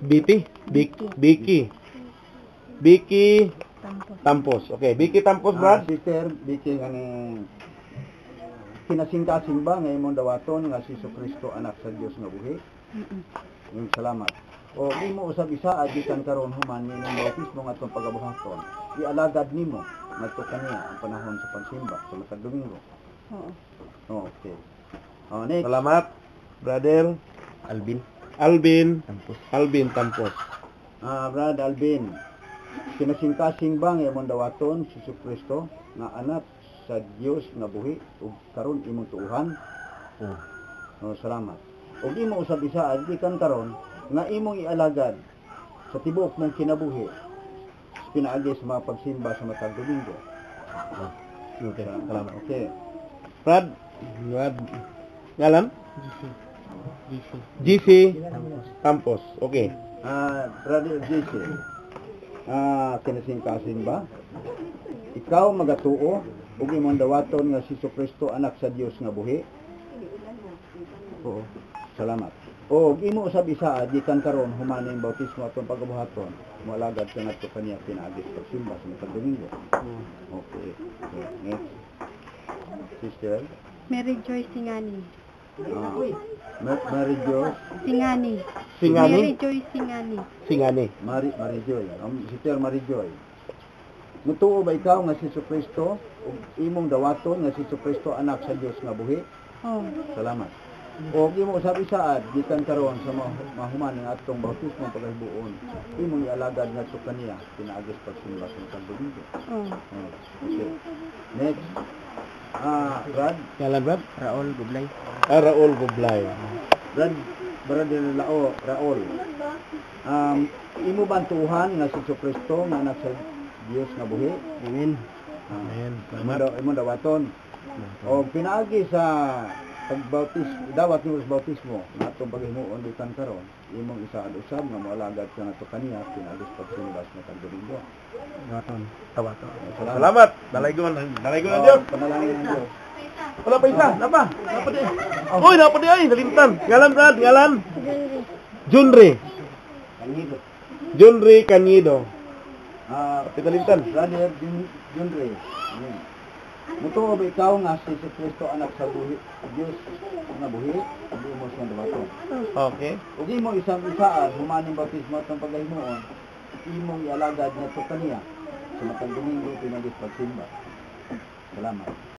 BP? Vicky. Vicky Tampos. Okay, Vicky Tampos, Brad. Sister, Vicky nga ni kinasing-kasing ba nga imong dawaton nga si Kristo anak sa Dios nga buhi? Salamat. O imo usab isa agikan karon human nimong bautismo nga atong pagabuhaton. Ialagad nimo ngadto kaniya ang panahon sa pagsimba sa matag Domingo. Oo. Okay. Next. Salamat, Brother Alvin Tampos. Brad Alvin. Kinasing-kasing ba nga imong dawaton si Kristo nga anak sa Dios nga buhi ug karon imong tuuhan? Salamat. Og imo usab isa agikan karon nga imong ialagad sa tibuok mong kinabuhi sa pinaagi sa mga pagsimba sa matag Domingo. Okay, salamat. Okay. Brad, ngalan? GC Tampos. Okay. Brother JC, kinasing-kasing ba? Ikaw magatuo ug imong dawaton nga si Kristo anak sa Dios nga buhi? Oo. Salamat. O imo usab isa gikan karon human ning bautismo atong pagabuhaton, moalagad ka ngadto kaniya pinaagi sa pagsimba sa matag Domingo. Okay. Next. Sister Mary Joy Singani. Mary Joy Singani. Singani? Mary Joy Singani. Singani. Mary Joy. Sister Mary Joy. Mutuo ba ikaw nga si Kristo ug imong dawaton nga si Kristo anak sa Dios nga buhi? Salamat. O imo usab isaad gikan karon sa mahuman ng atong bautismo paghibuon, imong ialagad ngadto kaniya pinaagi sa pagsimba sa matag Domingo. Okay. Next. Brad? Ngalan, Brad? Raul Gublay. Raul Gublay. Brother Raul. Imo bantuhan nga si Kristo nga anak sa Dios nga buhi? Amen. Imo dawaton. O pinaagi sa dawat ni bautismo nga atong paghimuon bisan karon, imong isaad usab nga moalagad ka ngadto kaniya pinaagi sa pagsimba sa matag Domingo. Tawaton. Salamat. Dalaygon ang Dios. Panalangin ng Dios. Wala pa isa. Napa di. Oy, napa di ay nalimtan. Ngalan, Brad, ngalan? Junri Canido. Pitalimtan. Brother Junre. Mutuo ba ikaw nga si Kristo anak sa buhi, Dios nga buhi, ug imo siya dawaton. Okay. Ug imo isang isaad human ning bautismo atong paghimuon, imong ialagad ngadto kaniya sa matag Domingo pinaagi sa pagsimba. Salamat.